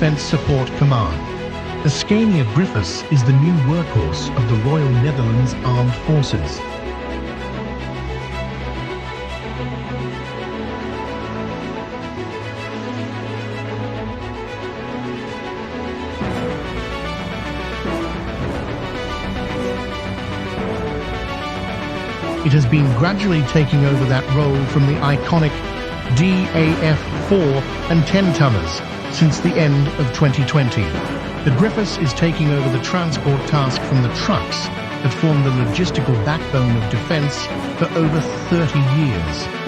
Defence Support Command. The Scania Griffus is the new workhorse of the Royal Netherlands Armed Forces. It has been gradually taking over that role from the iconic DAF-4 and 10-tonners since the end of 2020. The Griffus is taking over the transport task from the trucks that form the logistical backbone of defence for over 30 years.